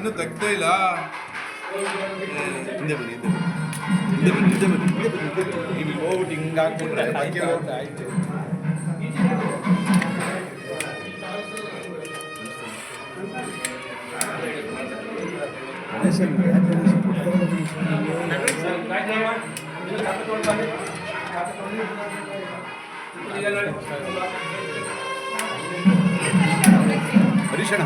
ಇನ್ನೂ ತೆಗ್ದೇ ಇಲ್ಲ. ಹಿಂದೆ ಬನ್ನಿ ನೀವು ಹೋಗ್ಬಿಟ್ಟು ಹಿಂಗೆ ಹಾಕ್ಬಿಟ್ರೆ ಹಾಗೆ ಹೋಗ್ತಾ ಆಯ್ತು. ಹರೀಶಣ್ಣ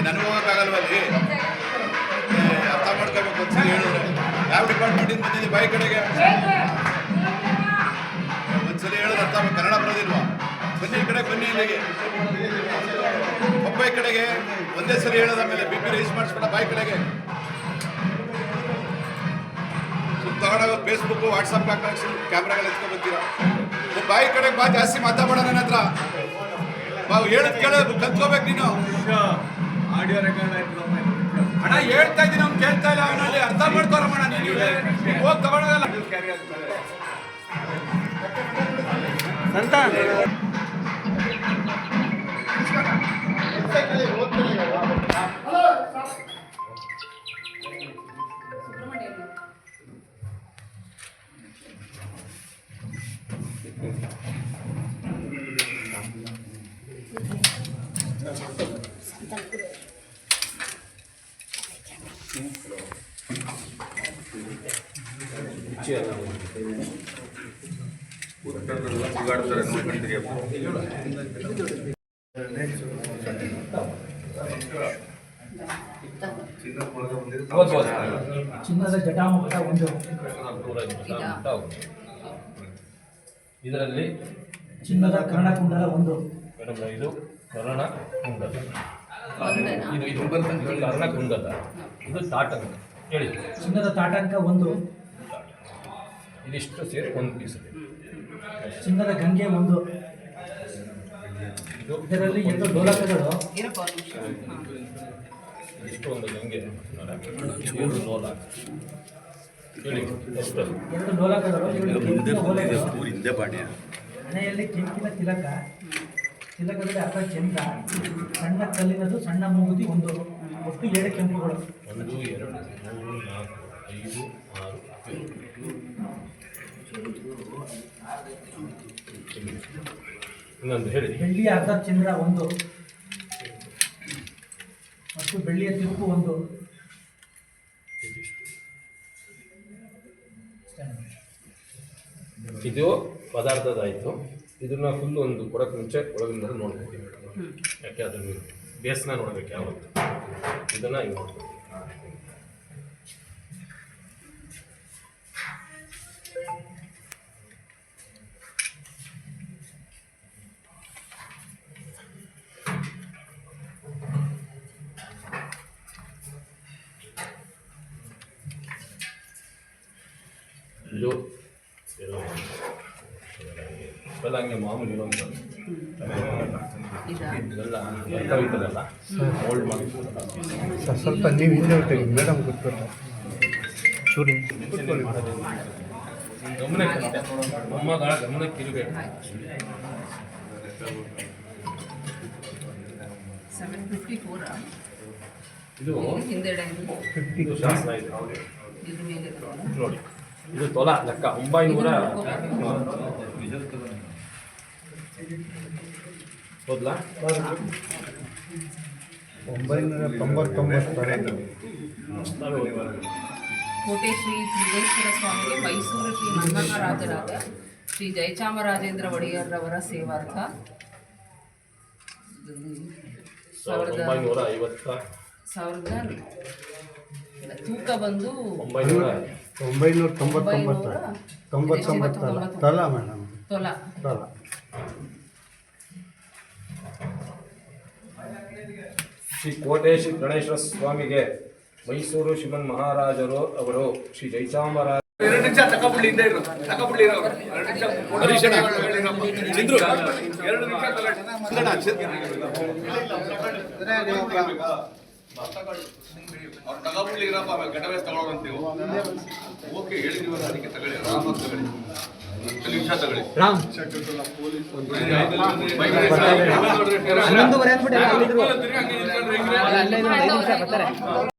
ನನಗೆ ಹೋಗೋಕ್ಕಾಗಲ್ವಲ್ಲಿ, ಅರ್ಥ ಮಾಡ್ಕೋಬೇಕು. ಒಂದ್ಸಲ ಹೇಳಿದ್ರೆ ಯಾವ ಡಿಪಾರ್ಟ್ಮೆಂಟಿಂದ ಬಂದಿದ್ದೀವಿ ಬಾಯಿ ಕಡೆಗೆ ಒಂದ್ಸಲ ಹೇಳೋದು ಅರ್ಥ ಆಗ್ಬೇಕು. ಕನ್ನಡ ಬರೋದಿಲ್ವಾ? ಬನ್ನಿ ಈ ಕಡೆ, ಬನ್ನಿ ಇಲ್ಲಿಗೆ ಒಬ್ಬ ಈ ಕಡೆಗೆ ಒಂದೇ ಸಲ ಹೇಳೋದ ಮೇಲೆ ಬಿ ಪಿ ರೈಸ್ ಮಾಡಿಸ್ಬೇಡ. ಬಾಯಿ ಕಡೆಗೆ ತಗೊಂಡಾಗ ಫೇಸ್ಬುಕ್ ವಾಟ್ಸಪ್ ಹಾಕಿ ಕ್ಯಾಮ್ರಾಗಳು ಎತ್ಕೊಂಡು ಬರ್ತೀರಾ. ಬಾಯಿ ಕಡೆಗೆ ಬಾ, ಜಾಸ್ತಿ ಮಾತಾಡೋಣ. ನನ್ನ ಹತ್ರ ಹೇಳದ್ ಕೇಳೋದು ಕಲ್ತ್ಕೋಬೇಕು ನೀನು. ಆಡಿಯೋ ರೆಕಾರ್ಡ್ ಆಯ್ತು ಅಣ್ಣ, ಹೇಳ್ತಾ ಇದ್ದೀನಿ, ಅವ್ನು ಕೇಳ್ತಾ ಇಲ್ಲ. ಅವನಲ್ಲಿ ಅರ್ಥ ಮಾಡ್ಕೋರಮ್ಮ. ನೀನು ಹೋಗಿ ತಗೊಳ್ಳೋದಲ್ಲ. ಸಂತಾನ ಚಿನ್ನದ ಜಟಾಮುಕ್ತ ಒಂದು, ಇದರಲ್ಲಿ ಚಿನ್ನದ ಕರ್ಣಕುಂಡಲ ಒಂದು, ಇದು ಕರ್ಣಕುಂಡಲ, ಇದು ಕರ್ಣಕುಂಡಲ, ಇದು ತಾಟಂಕ ಹೇಳಿ. ಚಿನ್ನದ ತಾಟಂಕ ಒಂದು, ಇದಿಷ್ಟು ಸೇರಿ ಒಂದು ಪೀಸ್. ಚಿನ್ನದ ಗಂಗೆ ಒಂದು, ಇದರಲ್ಲಿ 2 ಡೋಲಕಗಳು, ಇಷ್ಟು ಒಂದು ಗಂಗೆ, 7 ಡೋಲಕ ಹೇಳಿ. ಎಷ್ಟು? 2 ಡೋಲಕಗಳು, ಹಣೆಯಲ್ಲಿ ಕೆಂಪಿನ ತಿಲಕ, ತಿಲಕದಲ್ಲಿ ಅರ್ಧ ಚಂದ್ರ, ಸಣ್ಣ ಕಲ್ಲಿನದು ಸಣ್ಣ ಮೂಗುತಿ ಒಂದು, ಒಟ್ಟು 7 ಕೆಂಪುಗಳು. 1 2 3 4 5 6 7 ಇನ್ನೊಂದು ಹೇಳಿ. ಬೆಳ್ಳಿಯ ಅರ್ಧ ಚಂದ್ರ ಒಂದು, ಮತ್ತು ಬೆಳ್ಳಿಯ ತಿರುಪು ಒಂದು. ಇದು ಪದಾರ್ಥದಾಯಿತು. ಇದನ್ನ ಫುಲ್ ಒಂದು ಕೊಡಕ್ಕೆ ಮುಂಚೆ ಒಳಗಿಂದ ನೋಡ್ಬೇಕು ಮೇಡಮ್, ಯಾಕೆ ಅದನ್ನು ಬೇಸ್ನ ನೋಡ್ಬೇಕು ಯಾವತ್ತು. ಇದನ್ನ ಹಿಂಗೆ ನೋಡ್ಬೇಕು. ಇದು ಇವೆಲ್ಲ ಹಂಗೆ ಮಾಮೂಲಿ ಇರೋಂಥ ಇದೆಲ್ಲ ಬರ್ತಾವಿತ್ತಲ್ಲ ಹೋಲ್ಡ್ ಮಾಡಿ ಸ್ವಲ್ಪ ನೀವು ಹಿಂದೆ ಹೊರಟಿರಿ ಮೇಡಮ್ ಕೂತ್ಕೊಂಡು ಚೂರಿ ಗಮನಕ್ಕೆ ಮೊಮ್ಮಗಳ ಗಮನಕ್ಕೆ ಇರಬೇಕು. 754 ಇದು ಹಿಂದೆಡೆ ಶಾಸ್ತ್ರ ಇದೆ ನೋಡಿ. ಇದು ತೊಲ ಲೆಕ್ಕ 900 ಹೋದ್ಲಾ 999. ಕೋಟೆ ಶ್ರೀ ಲಿಂಗೇಶ್ವರ ಸ್ವಾಮಿಗೆ ಮೈಸೂರು ಶ್ರೀ ಮಂಗಮಹಾರಾಜರಾದ ಶ್ರೀ ಜಯಚಾಮರಾಜೇಂದ್ರ ಒಡೆಯರ್ರವರ ಸೇವಾರ್ಥ 1950 ತೂಕ ಬಂದು 999 ತಲ ಮೇಡಮ್, ತೊಲ. ತಲ. ಶ್ರೀ ಕೋಟೆ ಶ್ರೀ ಗಣೇಶ್ವರ ಸ್ವಾಮಿಗೆ ಮೈಸೂರು ಶ್ರೀಮನ್ ಮಹಾರಾಜರು ಅವರು ಶ್ರೀ ಜಯಚಾಮರಾಜ ಎರಡು ನಿಮಿಷ ತಗೊಬಿಡ್ಲಿ ಹಿಂದೆ ಇರು ತಗೊಬಿಡ್ಲಿ ಇರು ಎರಡು ನಿಮಿಷ ಹರೀಶ್ ಅಣ್ಣ. ಚಂದ್ರು. ಎರಡು ನಿಮಿಷ ಅವ್ರು ತಗೊಬಿಡ್ಲಿ ಇರಪ್ಪ ಆಮೇಲೆ ಗಣವೇಶ್ ತಗೊಳ್ಳೋಂತೀವಿ ಓಕೆ ಹೇಳಿದೀವಲ್ಲ ಅದಕ್ಕೆ ತಗೊಳ್ಳಿ ಆರಾಮಾಗಿ ತಗೊಳ್ಳಿ 10 ನಿಮಿಷ ತಗೊಳ್ಳಿ ರಾಮ್ ತಗೊಳ್ಳಿ 11:30 ಅಂದ್ಬಿಟ್ಟು ಎಲ್ಲ ಅಲ್ಲಿದ್ರು. ಅಲ್ಲ, ಅಲ್ಲೇ ಇದ್ರು, 5 ನಿಮಿಷ ಬರ್ತಾರೆ.